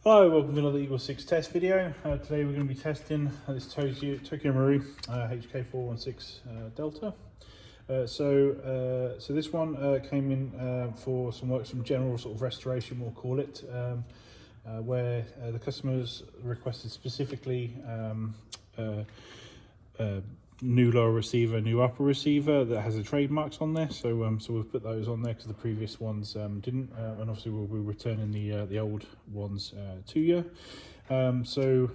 Hello, welcome to another Eagle 6 test video. Today we're going to be testing this Tokyo Marui HK416 Delta. So this one came in for some work, some general sort of restoration, we'll call it, where the customers requested specifically new lower receiver, new upper receiver that has the trademarks on there. So we've put those on there because the previous ones didn't, and obviously we'll be returning the old ones to you. Also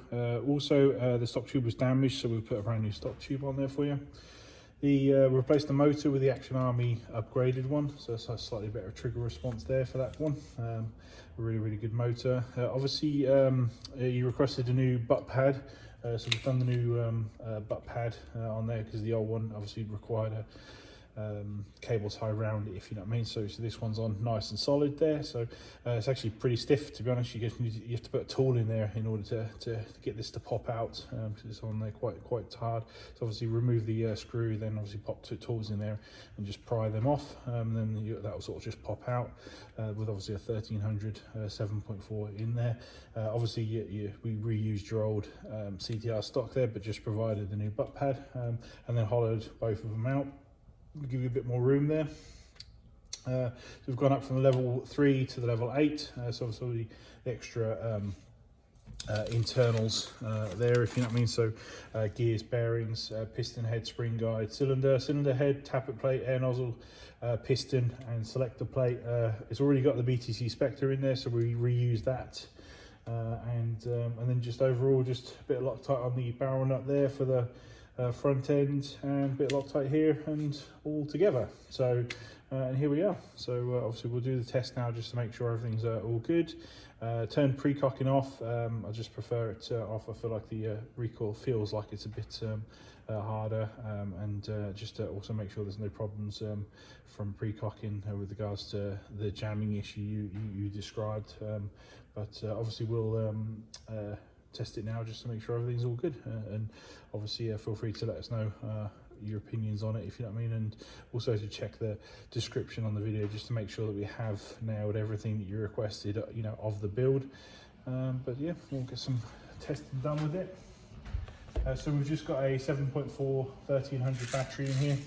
the stock tube was damaged, so we've put a brand new stock tube on there for you. Replaced the motor with the Action Army upgraded one, so it's a slightly better trigger response there for that one. A really good motor. Obviously you requested a new butt pad. So we've done the new butt pad on there because the old one obviously required a cable tie around it, if you know what I mean. So this one's on nice and solid there. So it's actually pretty stiff, to be honest. You have to put a tool in there in order to get this to pop out, because it's on there quite hard. So obviously remove the screw, then obviously pop two tools in there and just pry them off. Then that will sort of just pop out with obviously a 1300 7.4 in there. Obviously we reused your old CTR stock there, but just provided the new butt pad, and then hollowed both of them out. Give you a bit more room there. So we've gone up from the level 3 to the level 8, so obviously the extra internals there, if you know what I mean. So gears, bearings, piston head, spring guide, cylinder head, tappet plate, air nozzle, piston and selector plate. It's already got the BTC Spectre in there, so we reuse that. And then just overall, just a bit of Loctite on the barrel nut there for the front end, and a bit of Loctite here, and all together. So and here we are. So obviously we'll do the test now just to make sure everything's all good. Turn pre-cocking off. I just prefer it off. I feel like the recoil feels like it's a bit harder, and just to also make sure there's no problems from pre-cocking with regards to the jamming issue you described. But obviously we'll test it now just to make sure everything's all good, and obviously feel free to let us know your opinions on it, if you know what I mean, and also to check the description on the video just to make sure that we have nailed everything that you requested, you know, of the build. But yeah, we'll get some testing done with it. So we've just got a 7.4 1300 battery in here.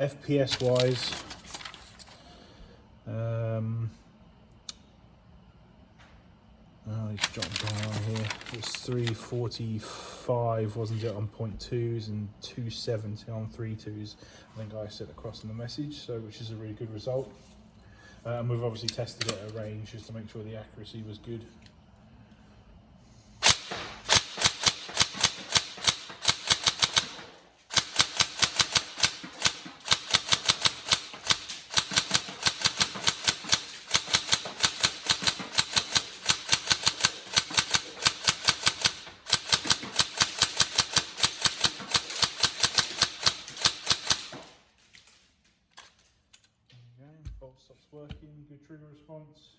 FPS wise, it's dropped down here. It's 345, wasn't it, on 0.2s, and 270 on 3.2s. I think I said across in the message, so which is a really good result. And we've obviously tested it at range just to make sure the accuracy was good. Bolt stops working, good trigger response.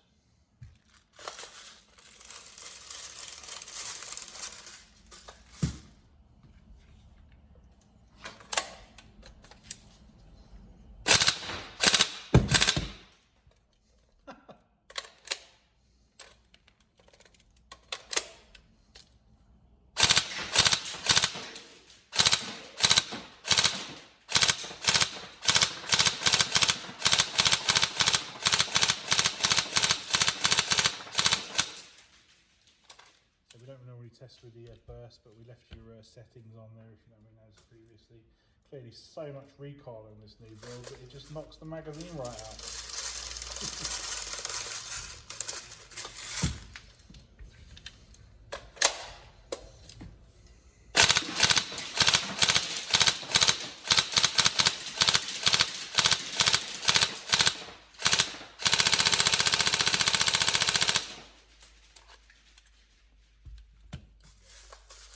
We don't normally test with the burst, but we left your settings on there, if you know what I mean, as previously. Clearly so much recoil on this new build that it just knocks the magazine right out.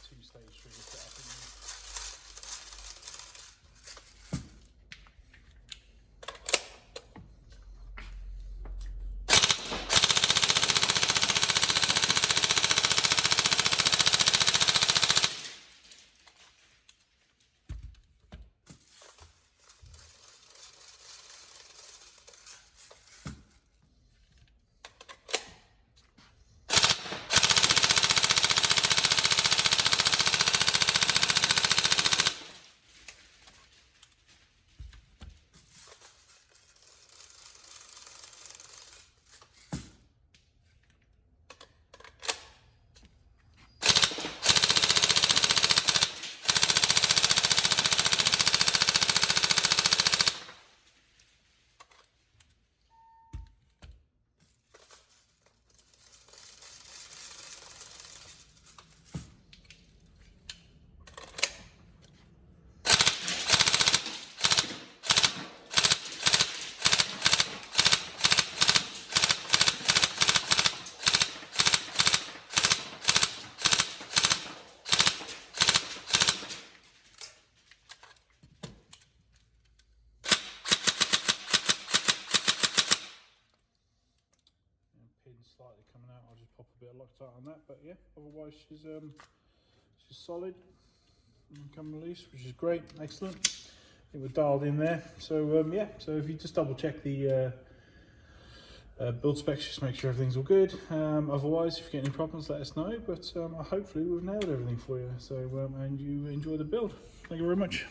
Two-stage trigger setup in there. slightly coming out. I'll just pop a bit of Loctite on that, but yeah, otherwise she's solid and coming loose, which is great. Excellent. I think we're dialed in there. So yeah, so if you just double check the build specs, just make sure everything's all good. Otherwise, if you get any problems, let us know. But hopefully we've nailed everything for you. So and you enjoy the build. Thank you very much.